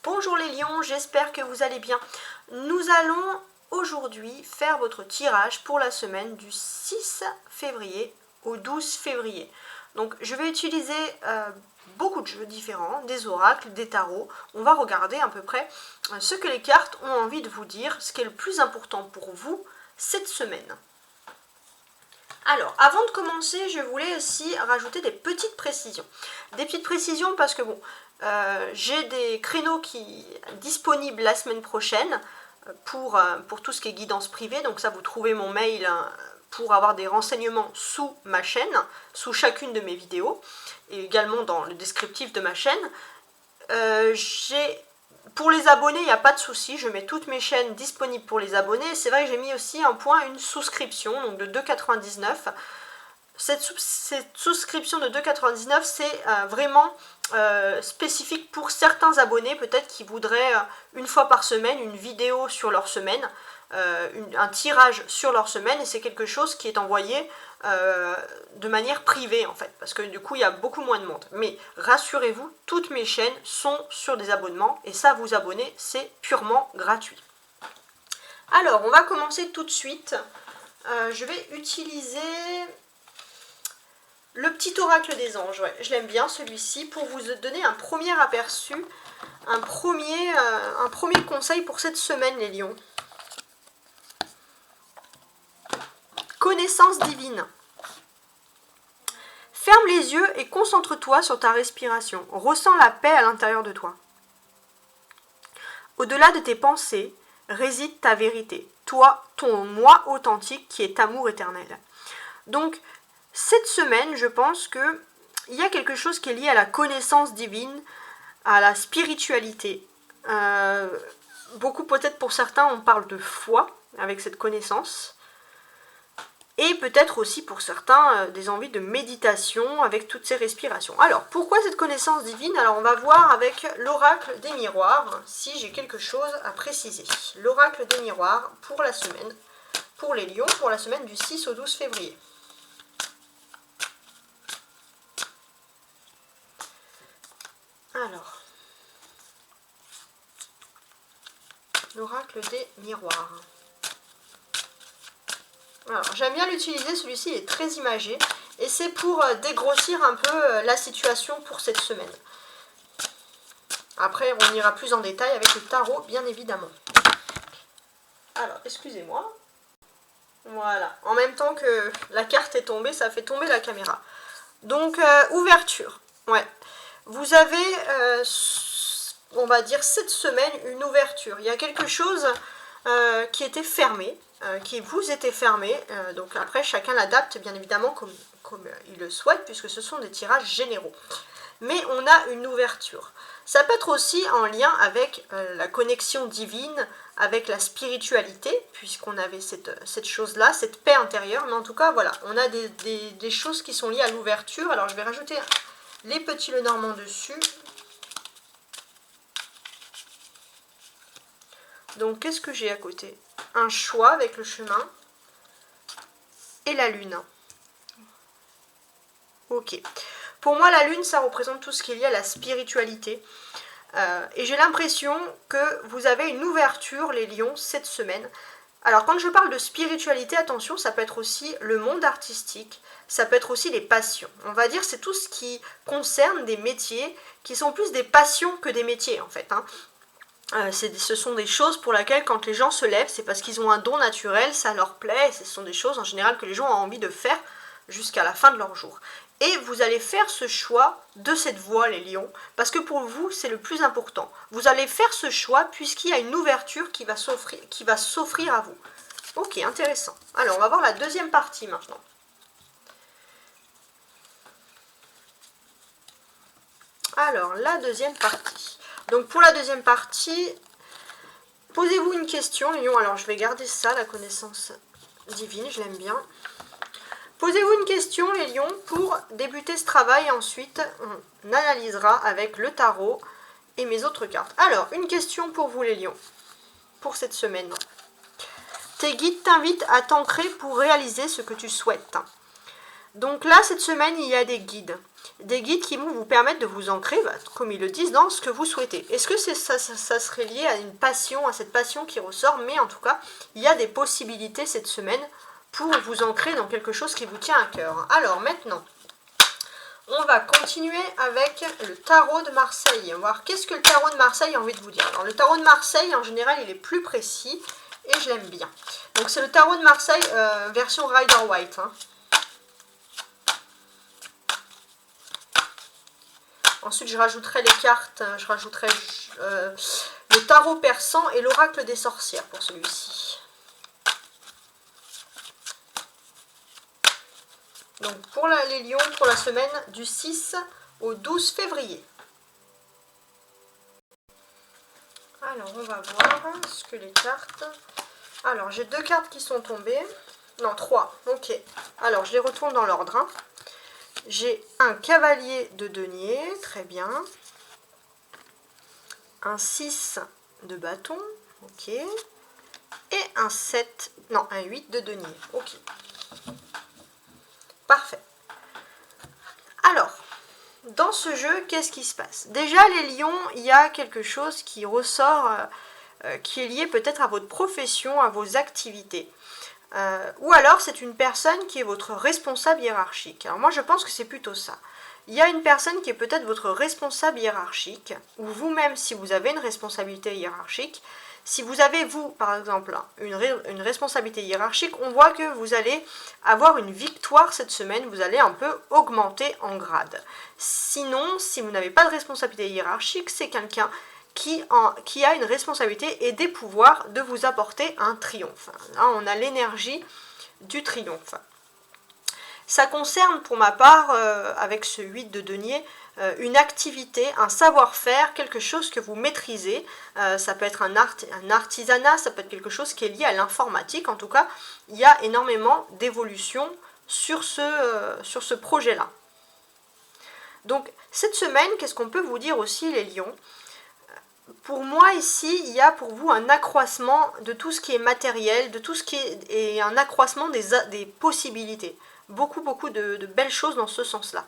Bonjour les lions, j'espère que vous allez bien. Nous allons aujourd'hui faire votre tirage pour la semaine du 6 février au 12 février. Donc je vais utiliser beaucoup de jeux différents, des oracles, des tarots. On va regarder à peu près ce que les cartes ont envie de vous dire, ce qui est le plus important pour vous cette semaine. Alors, avant de commencer, je voulais aussi rajouter des petites précisions. Des petites précisions parce que bon, j'ai des créneaux disponibles la semaine prochaine pour tout ce qui est guidance privée. Donc ça, vous trouvez mon mail pour avoir des renseignements sous ma chaîne, sous chacune de mes vidéos, et également dans le descriptif de ma chaîne. Pour les abonnés, il n'y a pas de souci, je mets toutes mes chaînes disponibles pour les abonnés. C'est vrai que j'ai mis aussi en point une souscription, donc de 2,99 €. Cette souscription de 2,99 €, c'est vraiment spécifique pour certains abonnés, peut-être qui voudraient une fois par semaine une vidéo sur leur semaine, un tirage sur leur semaine, et c'est quelque chose qui est envoyé de manière privée en fait, parce que du coup il y a beaucoup moins de monde. Mais rassurez-vous, toutes mes chaînes sont sur des abonnements, et ça, vous abonner, c'est purement gratuit. Alors, on va commencer tout de suite. Je vais utiliser le petit oracle des anges, ouais, je l'aime bien celui-ci, pour vous donner un premier aperçu, un premier conseil pour cette semaine les lions. Connaissance divine. Ferme les yeux et concentre-toi sur ta respiration. Ressens la paix à l'intérieur de toi. Au-delà de tes pensées réside ta vérité, toi, ton moi authentique qui est amour éternel. Donc, cette semaine, je pense qu'il y a quelque chose qui est lié à la connaissance divine, à la spiritualité. Beaucoup, peut-être pour certains, on parle de foi avec cette connaissance. Et peut-être aussi pour certains, des envies de méditation avec toutes ces respirations. Alors, pourquoi cette connaissance divine? Alors, on va voir avec l'oracle des miroirs, si j'ai quelque chose à préciser. L'oracle des miroirs pour la semaine, pour les lions, pour la semaine du 6 au 12 février. Alors, l'oracle des miroirs. Alors, j'aime bien l'utiliser, celui-ci est très imagé, et c'est pour dégrossir un peu la situation pour cette semaine. Après, on ira plus en détail avec le tarot, bien évidemment. Alors, excusez-moi. Voilà, en même temps que la carte est tombée, ça fait tomber la caméra. Donc, ouverture. Ouais. Vous avez, on va dire, cette semaine, une ouverture. Il y a quelque chose qui était fermé, qui vous était fermé. Donc après, chacun l'adapte, bien évidemment, comme il le souhaite, puisque ce sont des tirages généraux. Mais on a une ouverture. Ça peut être aussi en lien avec la connexion divine, avec la spiritualité, puisqu'on avait cette chose-là, cette paix intérieure. Mais en tout cas, voilà, on a des choses qui sont liées à l'ouverture. Alors, je vais rajouter les petits Lenormand dessus. Donc, qu'est-ce que j'ai à côté? Un choix avec le chemin et la lune. Ok. Pour moi, la lune, ça représente tout ce qui est lié à la spiritualité. Et j'ai l'impression que vous avez une ouverture, les lions, cette semaine. Alors, quand je parle de spiritualité, attention, ça peut être aussi le monde artistique, ça peut être aussi les passions. On va dire c'est tout ce qui concerne des métiers qui sont plus des passions que des métiers, en fait, hein. Ce sont des choses pour lesquelles, quand les gens se lèvent, c'est parce qu'ils ont un don naturel, ça leur plaît, et ce sont des choses en général que les gens ont envie de faire jusqu'à la fin de leur jour. Et vous allez faire ce choix de cette voie, les lions, parce que pour vous, c'est le plus important. Vous allez faire ce choix puisqu'il y a une ouverture qui va s'offrir à vous. Ok, intéressant. Alors, on va voir la deuxième partie maintenant. Alors, la deuxième partie. Donc, pour la deuxième partie, posez-vous une question, les lions. Alors, je vais garder ça, la connaissance divine, je l'aime bien. Posez-vous une question, les lions, pour débuter ce travail. Ensuite, on analysera avec le tarot et mes autres cartes. Alors, une question pour vous, les lions, pour cette semaine. Tes guides t'invitent à t'ancrer pour réaliser ce que tu souhaites. Donc là, cette semaine, il y a des guides. des guides qui vont vous permettre de vous ancrer, comme ils le disent, dans ce que vous souhaitez. Est-ce que ça serait lié à une passion, à cette passion qui ressort? Mais en tout cas, il y a des possibilités cette semaine pour vous ancrer dans quelque chose qui vous tient à cœur. Alors maintenant, on va continuer avec le tarot de Marseille. On va voir qu'est-ce que le tarot de Marseille a envie de vous dire. Alors le tarot de Marseille, en général, il est plus précis et je l'aime bien. Donc c'est le tarot de Marseille version Rider-Waite. Hein. Ensuite, je rajouterai les cartes, je rajouterai le tarot persan et l'oracle des sorcières pour celui-ci. Donc pour les lions, pour la semaine du 6 au 12 février. Alors, on va voir ce que les cartes... Alors, j'ai 2 cartes qui sont tombées. Non, 3. Ok. Alors, je les retourne dans l'ordre. Hein. J'ai un cavalier de denier, très bien. Un 6 de bâton, ok. Et un 7, non, un 8 de denier, ok. Parfait. Alors, dans ce jeu, qu'est-ce qui se passe? Déjà, les lions, il y a quelque chose qui ressort, qui est lié peut-être à votre profession, à vos activités. Ou alors c'est une personne qui est votre responsable hiérarchique. Alors moi je pense que c'est plutôt ça. Il y a une personne qui est peut-être votre responsable hiérarchique, ou vous-même si vous avez une responsabilité hiérarchique. Si vous avez vous par exemple une responsabilité hiérarchique, on voit que vous allez avoir une victoire cette semaine, vous allez un peu augmenter en grade. Sinon, si vous n'avez pas de responsabilité hiérarchique, c'est quelqu'un qui a une responsabilité et des pouvoirs de vous apporter un triomphe. Là, on a l'énergie du triomphe. Ça concerne pour ma part, avec ce 8 de denier, une activité, un savoir-faire, quelque chose que vous maîtrisez. Ça peut être un artisanat, ça peut être quelque chose qui est lié à l'informatique. En tout cas, il y a énormément d'évolution sur ce projet-là. Donc, cette semaine, qu'est-ce qu'on peut vous dire aussi, les lions ? Pour moi, ici, il y a pour vous un accroissement de tout ce qui est matériel, de tout ce qui est et un accroissement des possibilités. Beaucoup de belles choses dans ce sens-là.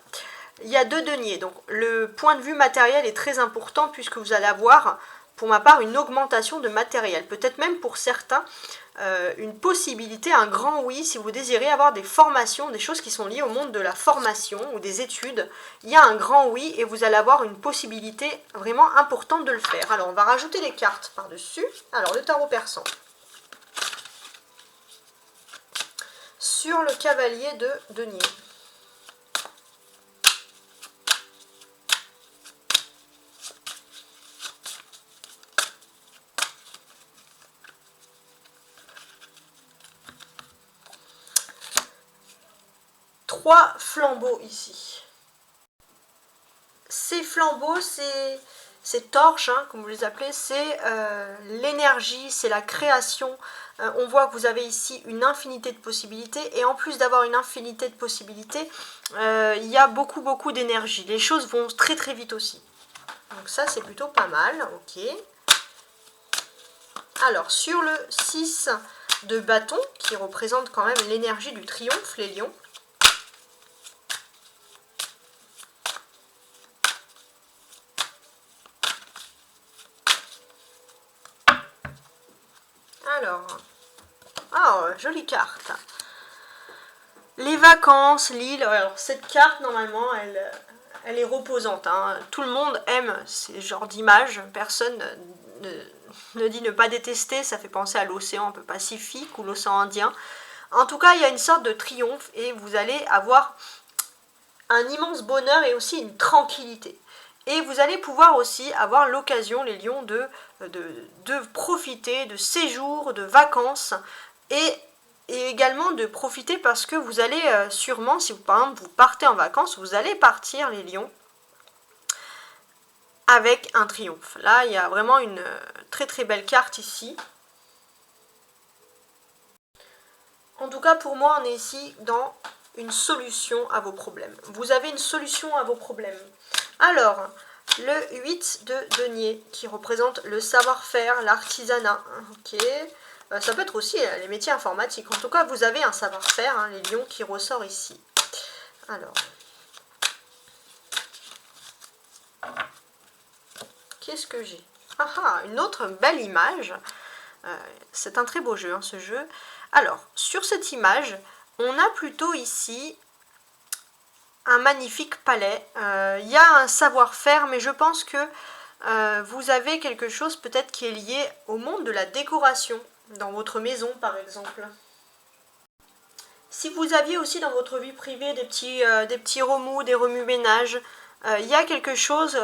Il y a 2 deniers, donc le point de vue matériel est très important puisque vous allez avoir, pour ma part, une augmentation de matériel. Peut-être même pour certains, une possibilité, un grand oui, si vous désirez avoir des formations, des choses qui sont liées au monde de la formation ou des études. Il y a un grand oui et vous allez avoir une possibilité vraiment importante de le faire. Alors, on va rajouter les cartes par-dessus. Alors, le tarot persan. Sur le cavalier de denier. Trois flambeaux ici. Ces flambeaux, ces torches, hein, comme vous les appelez, c'est l'énergie, c'est la création. On voit que vous avez ici une infinité de possibilités et en plus d'avoir une infinité de possibilités, il y a beaucoup d'énergie. Les choses vont très très vite aussi. Donc ça, c'est plutôt pas mal, ok. Alors, sur le 6 de bâton, qui représente quand même l'énergie du triomphe, les lions, alors, jolie carte. Les vacances, l'île. Alors, cette carte, normalement, elle est reposante. Hein. Tout le monde aime ces genres d'images. Personne ne dit ne pas détester. Ça fait penser à l'océan un peu Pacifique ou l'océan Indien. En tout cas, il y a une sorte de triomphe et vous allez avoir un immense bonheur et aussi une tranquillité. Et vous allez pouvoir aussi avoir l'occasion, les lions, de profiter de séjours, de vacances et également de profiter parce que vous allez sûrement, si vous, par exemple vous partez en vacances, vous allez partir, les lions, avec un triomphe. Là, il y a vraiment une très très belle carte ici. En tout cas, pour moi, on est ici dans une solution à vos problèmes. Vous avez une solution à vos problèmes. Alors, le 8 de denier, qui représente le savoir-faire, l'artisanat. Ok. Ça peut être aussi les métiers informatiques. En tout cas, vous avez un savoir-faire, hein, les lions, qui ressort ici. Alors, qu'est-ce que j'ai? Ah ah, une autre belle image. C'est un très beau jeu, hein, ce jeu. Alors, sur cette image, on a plutôt ici un magnifique palais. Il y a un savoir-faire, mais je pense que vous avez quelque chose peut-être qui est lié au monde de la décoration, dans votre maison par exemple. Si vous aviez aussi dans votre vie privée des petits remous, des remue-ménages, il y a quelque chose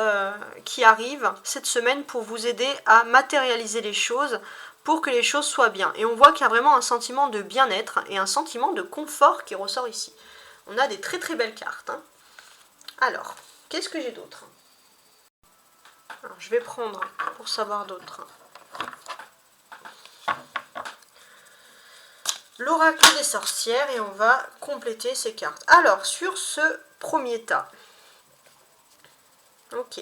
qui arrive cette semaine pour vous aider à matérialiser les choses, pour que les choses soient bien. Et on voit qu'il y a vraiment un sentiment de bien-être et un sentiment de confort qui ressort ici. On a des très très belles cartes, hein. Alors, qu'est-ce que j'ai d'autre? Je vais prendre pour savoir d'autres. L'oracle des sorcières et on va compléter ces cartes. Alors, sur ce premier tas, ok,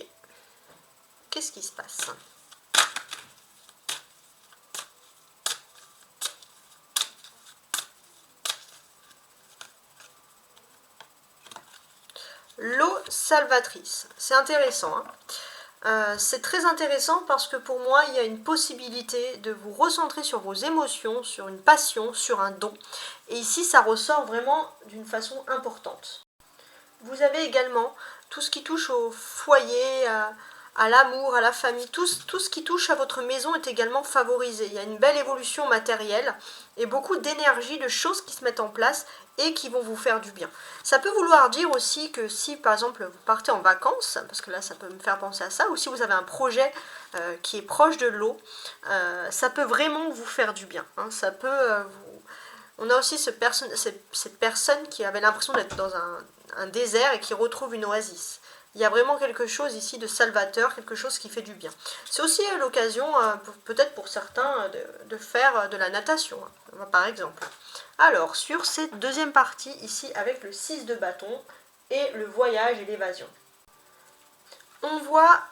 qu'est-ce qui se passe? L'eau salvatrice, c'est intéressant, hein. C'est très intéressant parce que pour moi, il y a une possibilité de vous recentrer sur vos émotions, sur une passion, sur un don. Et ici, ça ressort vraiment d'une façon importante. Vous avez également tout ce qui touche au foyer, à l'amour, à la famille. Tout ce qui touche à votre maison est également favorisé. Il y a une belle évolution matérielle et beaucoup d'énergie, de choses qui se mettent en place et qui vont vous faire du bien. Ça peut vouloir dire aussi que si par exemple vous partez en vacances, parce que là ça peut me faire penser à ça, ou si vous avez un projet qui est proche de l'eau, ça peut vraiment vous faire du bien, hein. Ça peut On a aussi cette personne qui avait l'impression d'être dans un désert et qui retrouve une oasis. Il y a vraiment quelque chose ici de salvateur, quelque chose qui fait du bien. C'est aussi l'occasion, peut-être pour certains, de faire de la natation, hein, par exemple. Alors, sur cette deuxième partie, ici, avec le 6 de bâton et le voyage et l'évasion. On voit,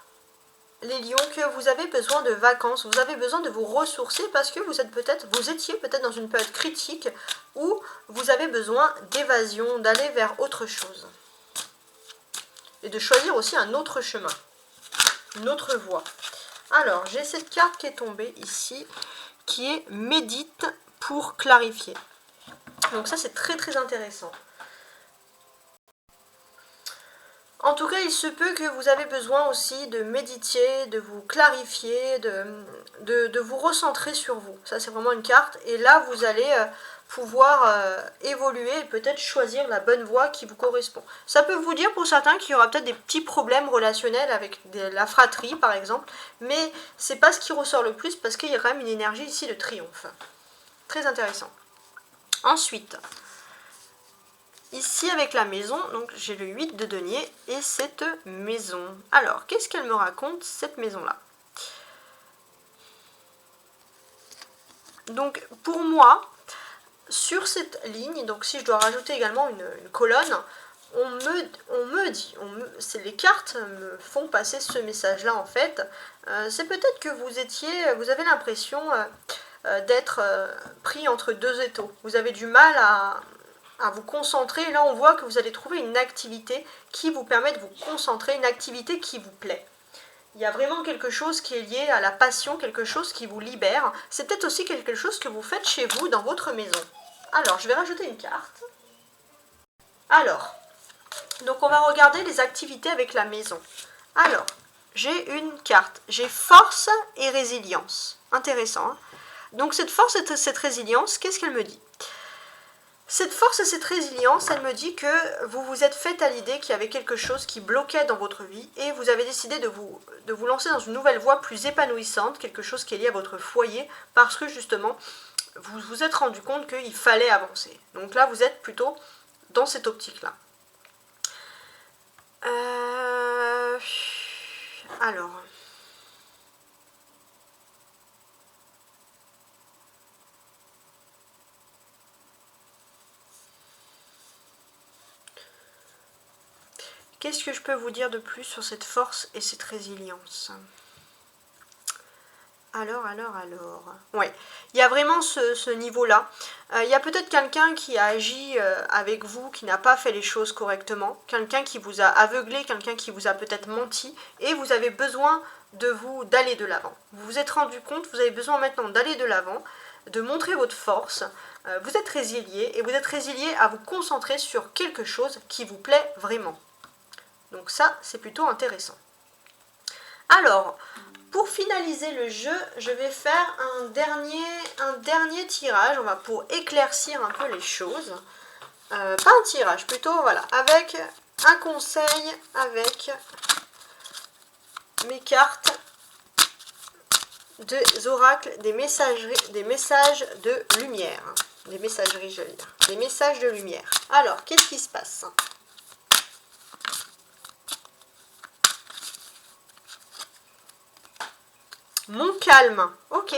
les lions, que vous avez besoin de vacances, vous avez besoin de vous ressourcer parce que vous étiez peut-être dans une période critique où vous avez besoin d'évasion, d'aller vers autre chose. Et de choisir aussi un autre chemin, une autre voie. Alors, j'ai cette carte qui est tombée ici, qui est médite pour clarifier. Donc ça, c'est très très intéressant. En tout cas, il se peut que vous avez besoin aussi de méditer, de vous clarifier, de vous recentrer sur vous. Ça, c'est vraiment une carte. Et là, vous allez pouvoir évoluer et peut-être choisir la bonne voie qui vous correspond. Ça peut vous dire pour certains qu'il y aura peut-être des petits problèmes relationnels avec la fratrie, par exemple. Mais c'est pas ce qui ressort le plus parce qu'il y a quand même une énergie ici de triomphe. Très intéressant. Ensuite, ici avec la maison, donc j'ai le 8 de denier et cette maison. Alors, qu'est-ce qu'elle me raconte, cette maison-là? Donc, pour moi, sur cette ligne, donc si je dois rajouter également une colonne, on me dit, les cartes me font passer ce message-là en fait. C'est peut-être que vous avez l'impression d'être pris entre deux étaux. Vous avez du mal à vous concentrer. Là, on voit que vous allez trouver une activité qui vous permet de vous concentrer, une activité qui vous plaît. Il y a vraiment quelque chose qui est lié à la passion, quelque chose qui vous libère. C'est peut-être aussi quelque chose que vous faites chez vous, dans votre maison. Alors, je vais rajouter une carte. Alors, donc on va regarder les activités avec la maison. Alors, j'ai une carte. J'ai force et résilience. Intéressant, hein? Donc cette force et cette résilience, qu'est-ce qu'elle me dit? Cette force et cette résilience, elle me dit que vous vous êtes fait à l'idée qu'il y avait quelque chose qui bloquait dans votre vie et vous avez décidé de vous lancer dans une nouvelle voie plus épanouissante, quelque chose qui est lié à votre foyer, parce que justement, vous vous êtes rendu compte qu'il fallait avancer. Donc là, vous êtes plutôt dans cette optique-là. Alors... Qu'est-ce que je peux vous dire de plus sur cette force et cette résilience? Ouais, il y a vraiment ce niveau-là. Il y a peut-être quelqu'un qui a agi avec vous, qui n'a pas fait les choses correctement, quelqu'un qui vous a aveuglé, quelqu'un qui vous a peut-être menti, et vous avez besoin d'aller de l'avant. Vous vous êtes rendu compte, vous avez besoin maintenant d'aller de l'avant, de montrer votre force. Vous êtes résilié, et vous êtes résilié à vous concentrer sur quelque chose qui vous plaît vraiment. Donc ça, c'est plutôt intéressant. Alors, pour finaliser le jeu, je vais faire un dernier tirage, pour éclaircir un peu les choses. Pas un tirage, plutôt, voilà, avec un conseil, avec mes cartes des oracles, des messages de lumière. Des messageries, je veux dire. Des messages de lumière. Alors, qu'est-ce qui se passe ? Mon calme, ok.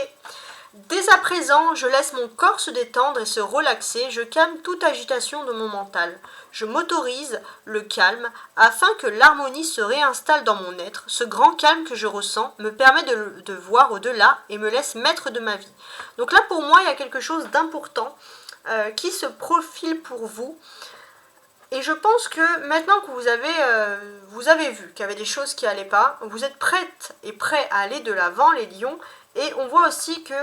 Dès à présent, je laisse mon corps se détendre et se relaxer, je calme toute agitation de mon mental. Je m'autorise le calme afin que l'harmonie se réinstalle dans mon être. Ce grand calme que je ressens me permet de voir au-delà et me laisse maître de ma vie. Donc là, pour moi, il y a quelque chose d'important qui se profile pour vous. Et je pense que maintenant que vous avez vu qu'il y avait des choses qui n'allaient pas, vous êtes prête et prêt à aller de l'avant, les lions. Et on voit aussi que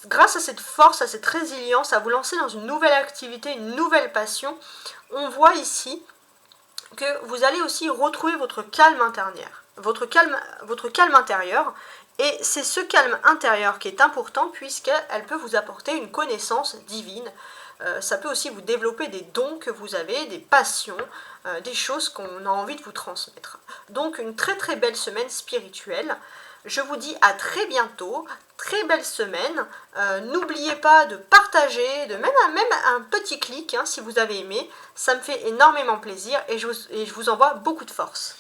grâce à cette force, à cette résilience, à vous lancer dans une nouvelle activité, une nouvelle passion, on voit ici que vous allez aussi retrouver votre calme intérieur. Votre calme intérieur. Et c'est ce calme intérieur qui est important puisqu'elle peut vous apporter une connaissance divine. Ça peut aussi vous développer des dons que vous avez, des passions, des choses qu'on a envie de vous transmettre. Donc une très très belle semaine spirituelle. Je vous dis à très bientôt, très belle semaine. N'oubliez pas de partager, de même un petit clic si vous avez aimé. Ça me fait énormément plaisir et je vous envoie beaucoup de force.